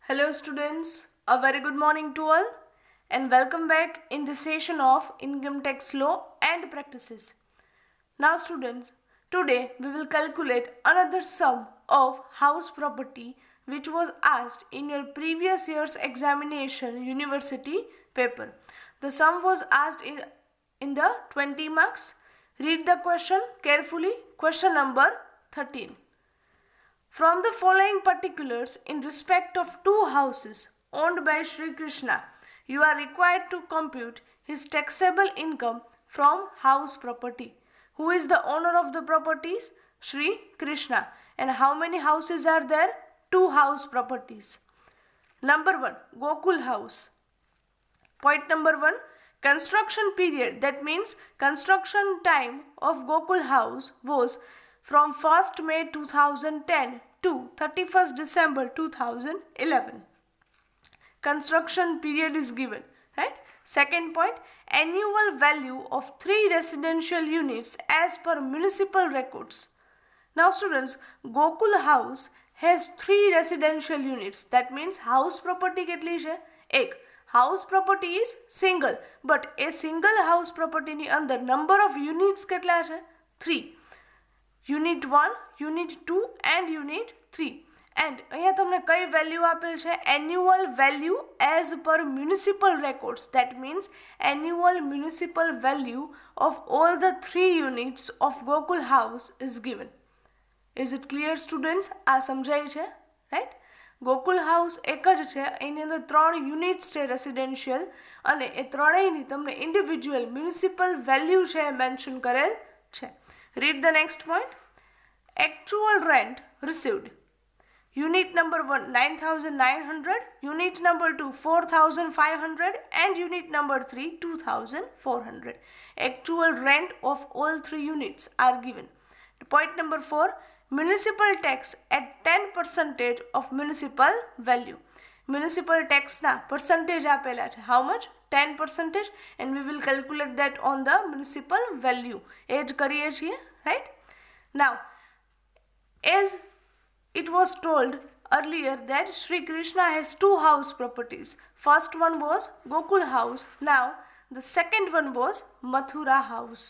Hello students, a very good morning to all and welcome back in the session of Income Tax Law and Practices. Now students, today we will calculate another sum of house property which was asked in your previous year's examination university paper. The sum was asked in the 20 marks. Read the question carefully. Question number 13. From the following particulars in respect of two houses owned by Sri Krishna, you are required to compute his taxable income from house property. Who is the owner of the properties? Sri Krishna. And how many houses are there? Two house properties. Number 1, Gokul house. Point number 1, construction period. That means construction time of Gokul house was from 1st May 2010 to 31st December 2011. Construction period is given, right? Second point, annual value of 3 residential units as per municipal records. Now students, Gokul house has 3 residential units. That means house property કેટલી છે? એક. House property is single, but a single house property ની અંદર number of units કેટલા છે? 3. Unit 1, Unit 2 and Unit 3. And અહીંયા તમને કઈ વેલ્યુ આપેલ છે? Annual value as per municipal records. That means annual municipal value of all the 3 units of Gokul house is given. Is it clear students? આ સમજાય છે? Right? Gokul house એક જ છે, એની અંદર 3 યુનિટ્સ છે રેસિડેન્શિયલ અને એ ત્રણેયની તમને ઇન્ડિવિજ્યુઅલ મ્યુનિસિપલ વેલ્યુ છે મેન્શન કરેલ છે. Read the next point. Actual rent received. Unit number 1 9,900, unit number 2 4,500 and unit number 3 2,400. Actual rent of all 3 units are given. Point number 4, municipal tax at 10% of municipal value. Municipal tax na percentage આપેલા છે. How much? 10%, and we will calculate that on the municipal value. એ જ કરીએ છીએ, right? Now, as it was told earlier that Sri Krishna has 2 house properties. First one was Gokul house. Now, the second one was Mathura house.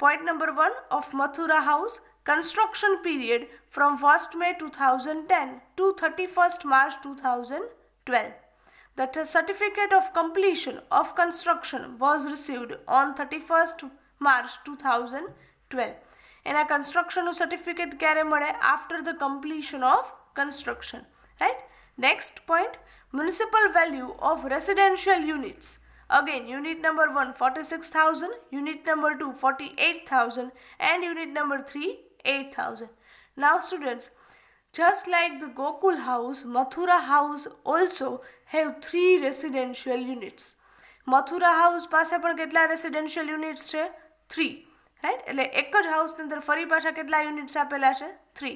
Point number 1 of Mathura house, construction period from 1st May 2010 to 31st March 2012. The certificate of completion of construction was received on 31st March 2012. And a construction certificate ક્યારે મળે? After the completion of construction, right? Next point, municipal value of residential units. Again, unit number 1 46,000, unit number 2 48,000 and unit number 3 8,000. Now students, just like the Gokul house, Mathura house also have 3 residential units. Mathura house પાસે પણ કેટલા residential units છે? 3. Right? એટલે એક જ હાઉસની અંદર ફરી પાછા કેટલા યુનિટ્સ આપેલા છે? 3.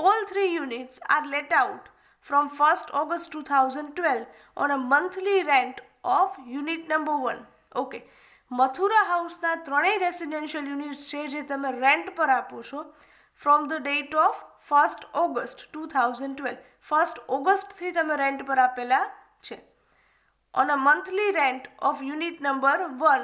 All 3 units are let out from 1st August 2012 on a monthly rent of unit number 1. Okay. Mathura હાઉસના ત્રણેય રેસિડેન્શિયલ યુનિટ્સ છે જે તમે રેન્ટ પર આપો છો from the date of 1st August 2012. 1st August થી તમે રેન્ટ પર આપેલા છે. On a monthly rent of unit number 1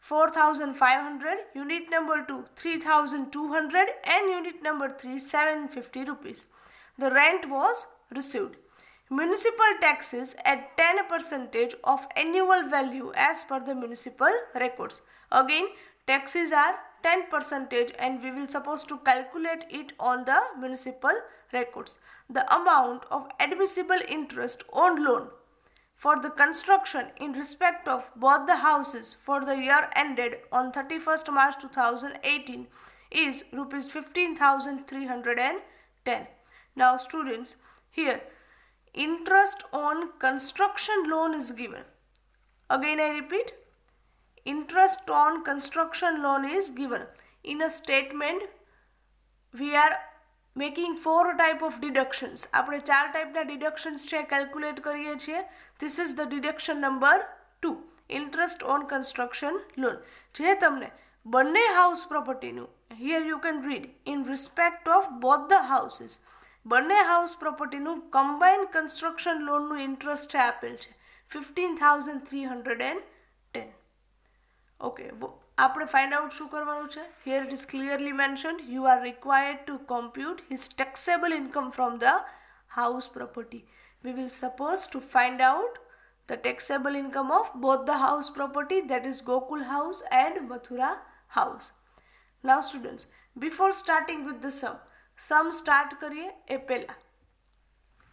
4,500, unit number 2 3,200 and unit number 3 750 rupees. The rent was received. Municipal taxes at 10% of annual value as per the municipal records. Again, taxes are 10% and we will supposed to calculate it on the municipal records. The amount of admissible interest on loan for the construction in respect of both the houses for the year ended on 31st March 2018 is rupees 15,310. Now students, here interest on construction loan is given. Again I repeat, interest on construction loan is given. In a statement we are making 4 type of deductions. આપણે 4 ટાઈપના deductions છે calculate કરીએ છીએ. This is the deduction number 2, interest on construction loan. જે તમને બંને house property નું, here you can read, in respect of both the houses, બંને હાઉસ પ્રોપર્ટીનું કમ્બાઇન્ડ કન્સ્ટ્રક્શન લોનનું ઇન્ટરેસ્ટ છે આપેલ છે 15,310. ઓકે, આપણે ફાઇન્ડ આઉટ શું કરવાનું છે? Here it is clearly mentioned you are required to compute his taxable income from the house property. We will suppose to find out the taxable income of both the house property, that is Gokul house and Mathura house. Now students, before starting with the sum start કરીએ એ પહેલા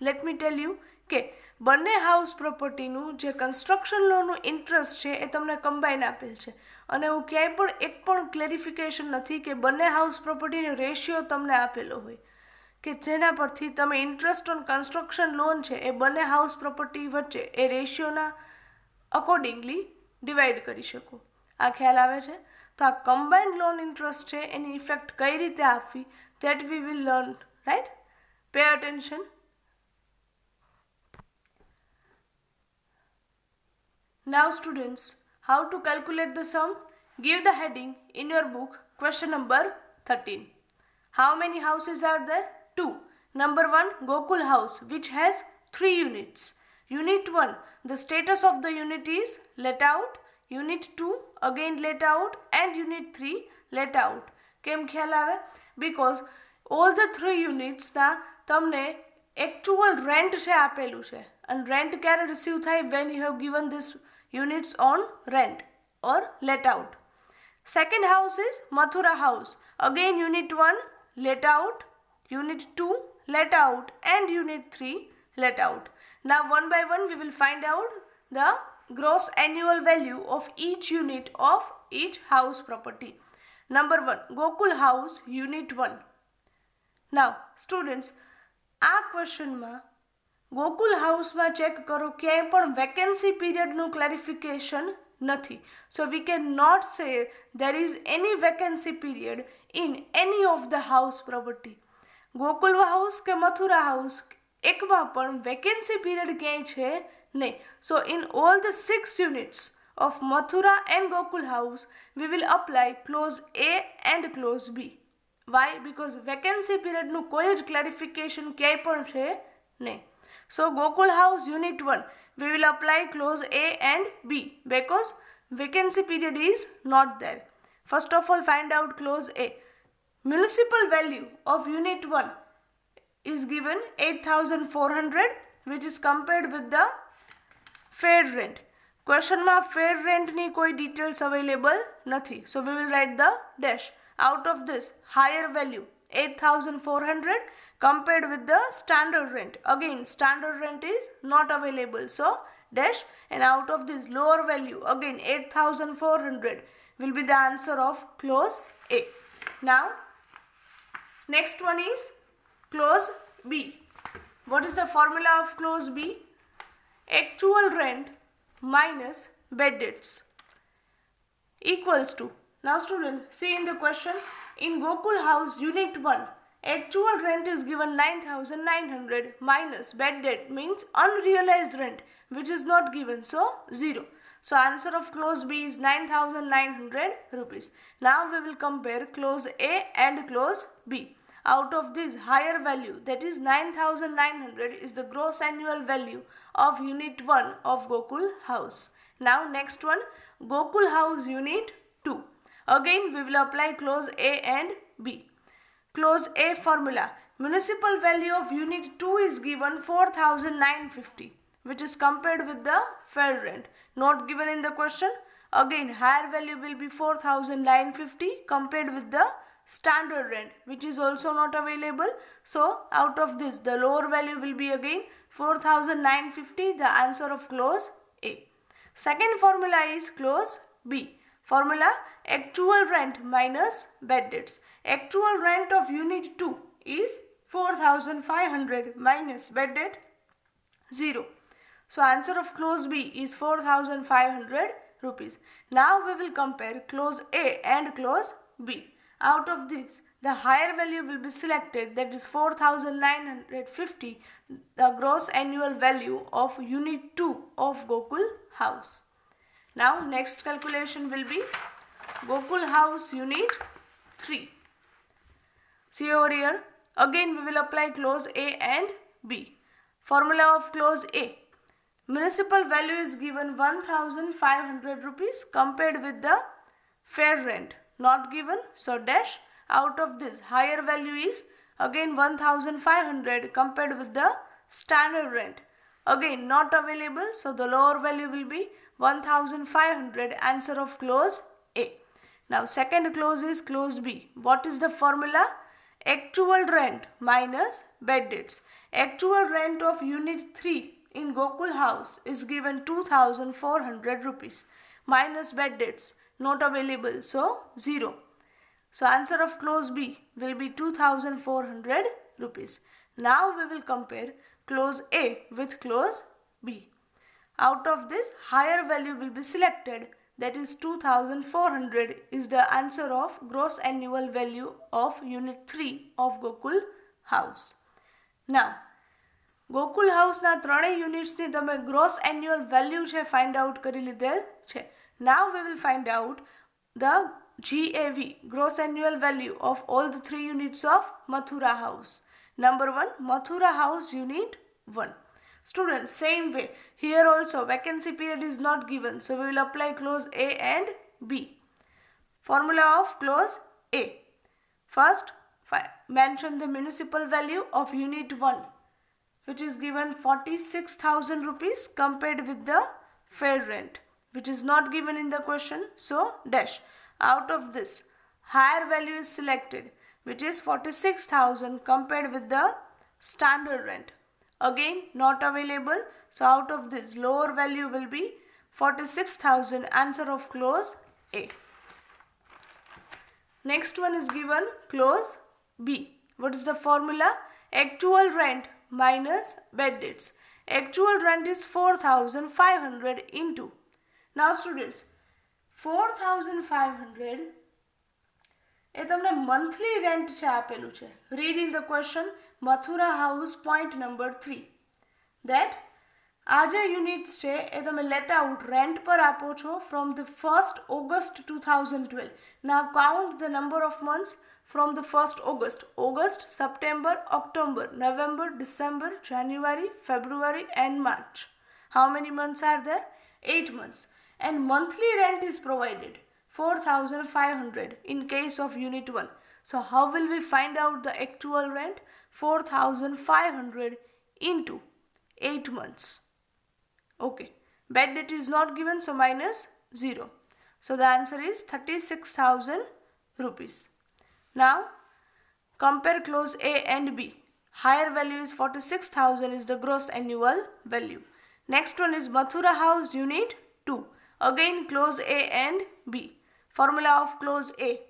let me tell you કે બંને house પ્રોપર્ટીનું જે construction લોનનું interest છે એ તમને combine આપેલ છે અને એવું ક્યાંય પણ એક પણ ક્લેરિફિકેશન નથી કે બંને હાઉસ પ્રોપર્ટીનો રેશિયો તમને આપેલો હોય કે જેના પરથી તમે ઇન્ટરેસ્ટ ઓન કન્સ્ટ્રક્શન લોન છે એ બંને હાઉસ પ્રોપર્ટી વચ્ચે એ રેશિયોના અકોર્ડિંગલી ડિવાઈડ કરી શકો. આ ખ્યાલ આવે છે? તો આ કમ્બાઇન્ડ લોન ઇન્ટરેસ્ટ છે એની ઇફેક્ટ કઈ રીતે આપવી that we will learn, right? Pay attention. Now students, how to calculate the sum? Give the heading in your book, question number 13. How many houses are there? 2. Number 1, Gokul house, which has 3 units. Unit 1, the status of the unit is let out. Unit 2, again let out. And Unit 3, let out. કેમ ખ્યાલ આવે? Because all the 3 units ના તમને actual rent છે આપેલું છે. And rent ક્યારે receive થાય? When you have given this units on rent or let out. Second house is Mathura house. Again Unit 1, let out. Unit 2, let out. And Unit 3, let out. Now one by one we will find out the gross annual value of each unit of each house property. Number 1, Gokul house, Unit 1. Now students, આ ક્વેશ્ચનમાં ગોકુલ હાઉસમાં check કરો ક્યાંય પણ vacancy પીરિયડનું clarification નથી. So we cannot say there is any vacancy period in any of the house property. Gokul house કે Mathura house એકમાં પણ vacancy period ક્યાંય છે નહીં. So in all the 6 units of Mathura and Gokul house we will apply clause A and clause B. Why? Because vacancy period નું કોઈ જ clarification ક્યાંય પણ છે નહીં. So Gokul house Unit 1 we will apply clause A and B because vacancy period is not there. First of all, find out clause A. Municipal value of Unit 1 is given 8,400, which is compared with the fair rent. Question માં fair rent ની કોઈ details available નથી. So we will write the dash. Out of this higher value 8,400 compared with the standard rent. Again standard rent is not available. So dash, and out of this lower value again 8,400 will be the answer of clause A. Now next one is clause B. What is the formula of clause B? Actual rent minus bed debts equals to. Now student, see in the question, in Gokul house Unit 1, actual rent is given 9,900 minus bed debt means unrealized rent which is not given, so 0. So answer of clause B is 9,900 rupees. Now we will compare clause A and clause B. Out of this higher value, that is 9,900 is the gross annual value of Unit 1 of Gokul house. Now next one, Gokul house Unit 2. Again we will apply clause A and B. Clause A formula, municipal value of Unit 2 is given 4,950, which is compared with the fair rent, not given in the question. Again higher value will be 4,950 compared with the standard rent, which is also not available. So out of this the lower value will be again 4,950, the answer of clause A. Second formula is clause B. Formula, actual rent minus bed debts. Actual rent of Unit 2 is 4,500 minus bed debt 0. So answer of clause B is 4,500 rupees. Now we will compare clause A and clause B. Out of this the higher value will be selected, that is 4,950, the gross annual value of Unit 2 of Gokul house. Now next calculation will be Gokul house Unit 3. See over here, Again we will apply clause A and B. Formula of clause A. Municipal value is given 1500 rupees compared with the fair rent. Not given, so dash. Out of this, higher value is again 1500 compared with the standard rent. Again not available, so the lower value will be 1500. Answer of clause A. Now second clause is clause B. What is the formula? Actual rent minus bed dates. Actual rent of unit 3 in Gokul house is given 2400 rupees minus bed dates not available, so 0. So answer of clause B will be 2400 rupees. Now we will compare clause A with clause B. Out of this, higher value will be selected, that is 2400 is the answer of gross annual value of unit 3 of Gokul house. Now Gokul હાઉસના ત્રણેય યુનિટ્સની તમે gross annual value છે find out કરી લીધેલ છે. Now we will find out the GAV, gross annual value of all the 3 units of Mathura house. Number 1, Mathura house unit 1. Students, same way, here also vacancy period is not given, so we will apply clause A and B. Formula of clause A. First, mention the municipal value of unit 1, which is given 46,000 rupees compared with the fair rent, which is not given in the question, so dash. Out of this, higher value is selected, which is 46,000 compared with the standard rent. Again not available, so out of this, lower value will be 46,000. Answer of clause A. Next one is given clause B. What is the formula? Actual rent minus bed dates. Actual rent is 4500 into. Now students, 4500 એ તમને monthly rent છે આપેલું છે. Read in the question Mathura house point number 3 that આ જે units છે એ તમે late out rent પર આપો છો from the 1st August 2012. Now count the number of months from the 1st August. August, September, October, November, December, January, February and March. How many months are there? 8 months. And monthly rent is provided 4500 in case of unit 1. So how will we find out the actual rent? 4500 into 8 months. Okay. Bed debt is not given, so minus 0. So the answer is 36,000 rupees. Now compare clause A and B. Higher value is 46,000 is the gross annual value. Next one is Mathura house unit 2. Again clause A and B. Formula of clause A.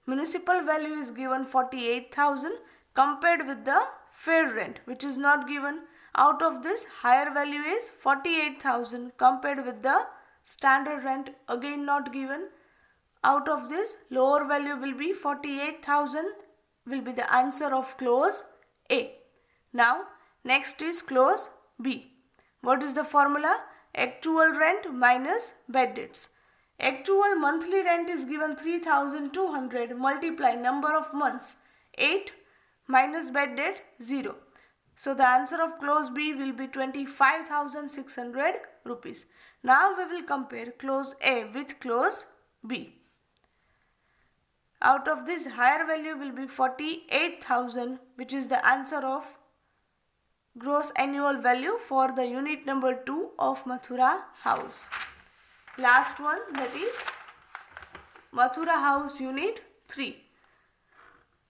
Municipal value is given 48,000 compared with the fair rent, which is not given. Out of this, higher value is 48,000 compared with the standard rent, again not given. Out of this, lower value will be 48,000 will be the answer of clause A. Now next is clause B. What is the formula? Actual rent minus bed dates. Actual monthly rent is given 3,200 multiply number of months 8 minus bed date 0. So the answer of clause B will be 25,600 rupees. Now we will compare clause A with clause B. Out of this, higher value will be 48,000, which is the answer of gross annual value for the unit number 2 of Mathura house. Last one, that is Mathura house unit 3.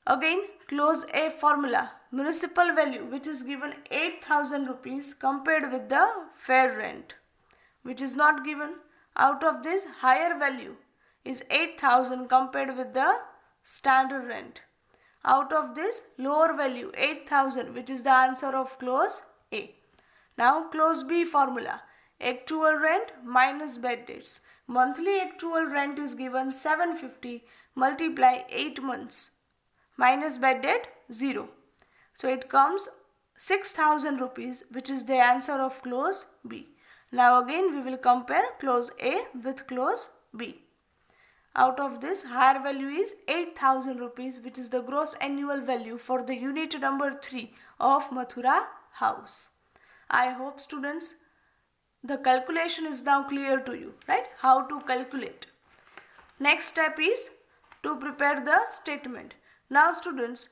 Again clause A formula. Municipal value, which is given 8,000 rupees compared with the fair rent, which is not given. Out of this, higher value is 8,000 compared with the standard rent. Out of this, lower value 8,000, which is the answer of clause A. Now clause B formula. Actual rent minus bed dates. Monthly actual rent is given 750 multiply 8 months minus bed date 0. So it comes 6,000 rupees, which is the answer of clause B. Now again we will compare clause A with clause B. Out of this, higher value is 8,000 rupees, which is the gross annual value for the unit number 3 of Mathura house. I hope students the calculation is now clear to you, right? How to calculate. Next step is to prepare the statement. Now students,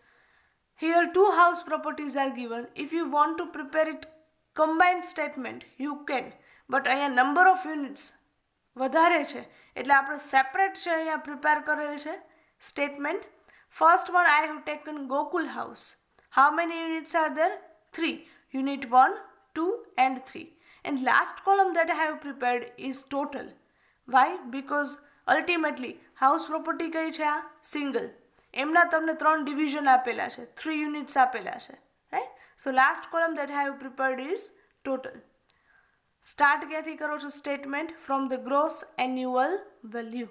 here two house properties are given. If you want to prepare it combined statement, you can. But અહીંયા number of units વધારે છે એટલે આપણે separate છે અહીંયા prepare કરેલ છે statement. First one I have taken Gokul house. How many units are there? 3. Unit 1, 2 and 3. And last column that I have prepared is total. Why? Because ultimately house property કઈ છે આ? Single. એમના તમને 3 division આપેલા છે, 3 units આપેલા છે, right? So last column that I have prepared is total. Start ક્યાંથી કરો છો statement? From the gross annual value.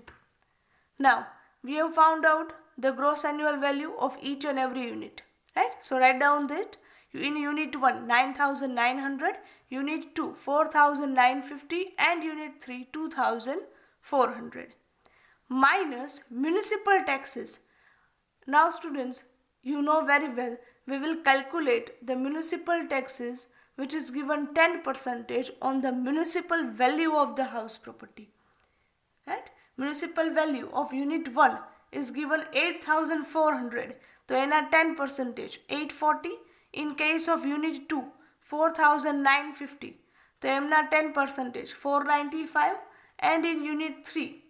Now we have found out the gross annual value of each and every unit, right? So write down that in unit 1 9,900, unit 2 4,950 and unit 3 2,400 minus municipal taxes. Now students, you know very well, we will calculate the municipal taxes which is given 10% on the municipal value of the house property. Right? Municipal value of unit 1 is given 8,400. So in a 10%, 840. In case of unit 2, 4,950. So in a 10%, 495. And in unit 3,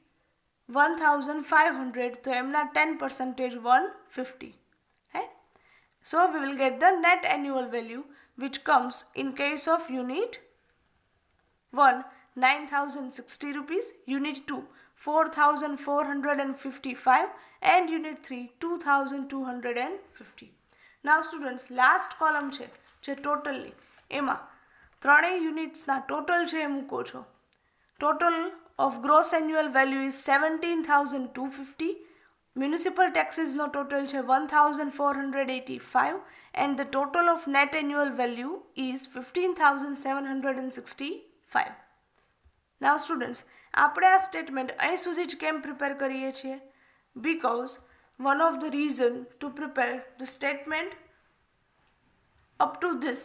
1,500. So in a 10%, 150. Right? So we will get the net annual value, which comes in case of unit 1 9,060 rupees, unit 2 4,455 and unit 3 2,250. Now students, last column છે totally. એમાં ત્રણેય યુનિટ્સના total છે એ મૂકો છો. Total of gross annual value is 17,250. Municipal taxes no total છે 1,485 and the total of net annual value is 15,765. Now students, આપણે આ statement અહીં સુધી જ કેમ પ્રિપેર કરીએ છીએ? Because one of the reason to prepare the statement up to this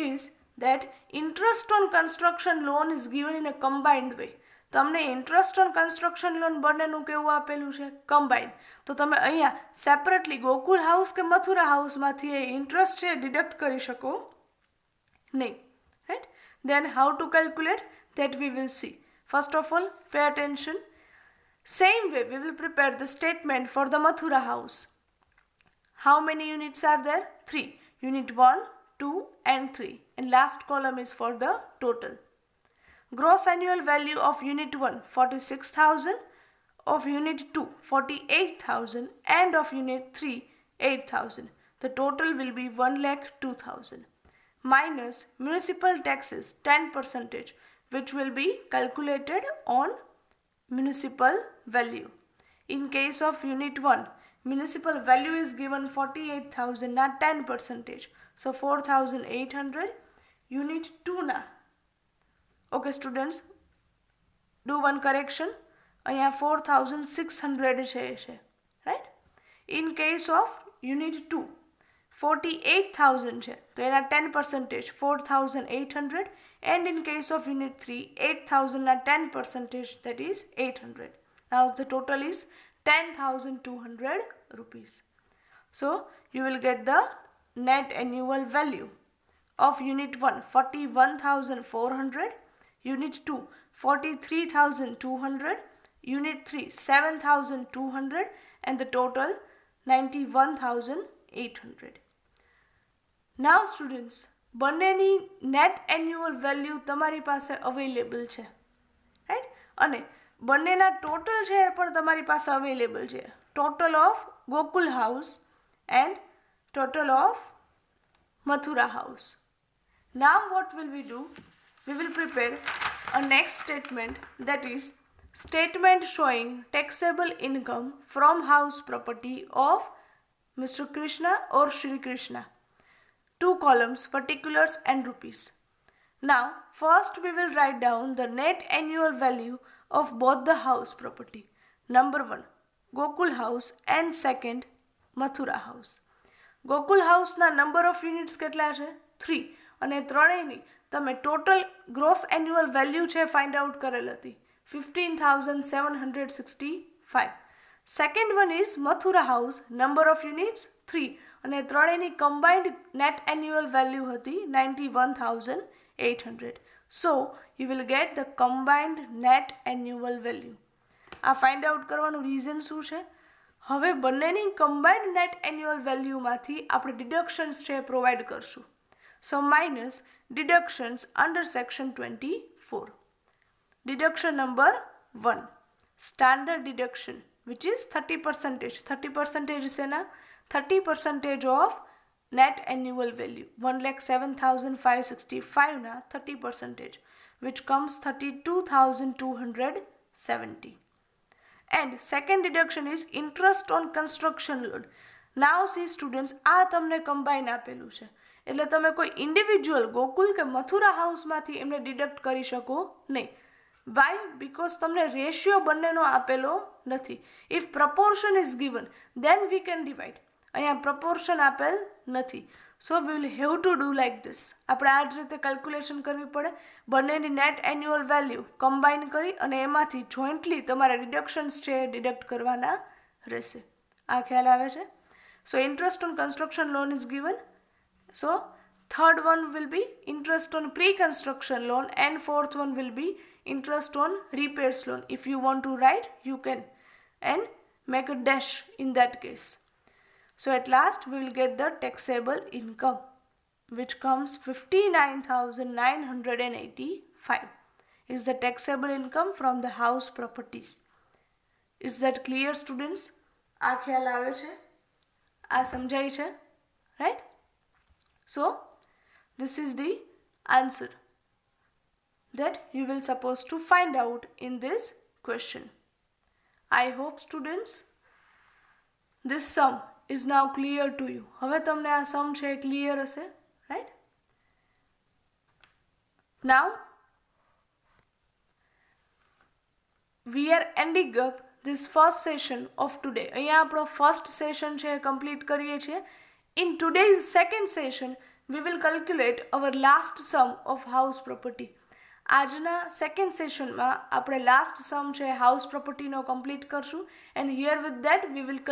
is that interest on construction loan is given in a combined way. તમને interest on construction loan બંનેનું કેવું આપેલું છે? Combined. તો તમે અહીંયા separately ગોકુલ હાઉસ કે મથુરા હાઉસમાંથી એ interest છે deduct કરી શકો નહીં. Right? Then how to calculate? That we will see. First of all, pay attention. Same way, we will prepare the statement for the Mathura house. How many units are there? 3. Unit 1, 2 and 3. And last column is for the total. Gross annual value of unit 1, 46,000, of unit 2, 48,000 and of unit 3, 8,000. The total will be 1,02,000 minus municipal taxes 10%, which will be calculated on municipal value. In case of unit 1, municipal value is given 48,000 na 10%, so 4,800. Unit 2 na, okay students, do one correction, અહીંયા 4,600 છે, right? In case of unit 2, 48,000 છે, તો એના 10% 4,800 and in case of unit 3, 8,000 na 10%, that is 800. Now the total is 10,200 rupees. So you will get the net annual value of unit 1, 41,400, unit 2, 43,200, unit 3, 7,200 and the total 91,800. Now students, બંનેની net annual value તમારી પાસે available છે, right? અને બંનેના total છે એ પણ તમારી પાસે available છે. Total of Gokul house and total of Mathura house. Now what will we do? We will prepare a next statement, that is statement showing taxable income from house property of Mr. Krishna or Shri Krishna. 2 columns, particulars and rupees. Now first we will write down the net annual value of both the house property. Number 1 Gokul House and second Mathura House. Gokul હાઉસના number of units કેટલા છે 3 અને ત્રણેયની તમે total gross annual value છે find out કરેલ હતી 15,765. Second one is Mathura house number of units 3 અને ત્રણેયની combined net annual value હતી 91,800. So you will get the combined net annual value. આ ફાઇન્ડ આઉટ કરવાનું રીઝન શું છે? હવે બંનેની કમ્બાઇન્ડ નેટ એન્યુઅલ વેલ્યુમાંથી આપણે ડિડક્શન્સ છે પ્રોવાઈડ કરશું. So minus deductions under section 24. Deduction number 1 standard deduction which is 30%. 30% is na 30% of net annual value 1,07,565 na 30% which comes 32,270. And second deduction is interest on construction loan. Now see students, આ તમને combine આપેલું છે એટલે તમે કોઈ individual Gokul કે મથુરા હાઉસમાંથી એમને deduct કરી શકો નહીં. Why? Because તમને રેશિયો બંનેનો આપેલો નથી. If proportion is given, then we can divide. અહીંયા proportion આપેલ નથી. So we will have to do like this. આપણે આ જ રીતે કેલ્ક્યુલેશન કરવી પડે. બંનેની નેટ એન્યુઅલ વેલ્યુ કમ્બાઈન કરી અને એમાંથી જોઈન્ટલી તમારે ડિડક્શન્સ છે ડિડક્ટ કરવાના રહેશે. આ ખ્યાલ આવે છે? So interest on construction loan is given. So third one will be interest on pre-construction loan and fourth one will be interest on repairs loan. If you want to write, you can and make a dash in that case. So at last we will get the taxable income which comes 59,985 is the taxable income from the house properties. Is that clear students? આ ખ્યાલ આવે છે? આ સમજાય છે? Right? So this is the answer that you will supposed to find out in this question. I hope students this sum is now clear to you. હવે તમને આ sum છે clear હશે, right? Now we are ending up this first session of today. અહીંયા આપણો first session છે complete કરીએ છીએ. In today's second session we will calculate our last sum of house property. આજના સેકન્ડ સેશનમાં આપણે લાસ્ટ સમ છે હાઉસ પ્રોપર્ટીનો કમ્પ્લીટ કરશું and here with that we will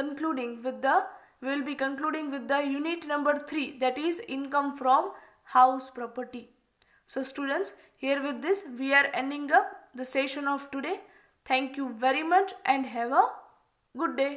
be concluding with the unit number 3, that is income from house property. So students, here with this we are ending up the session of today. Thank you very much and have a good day.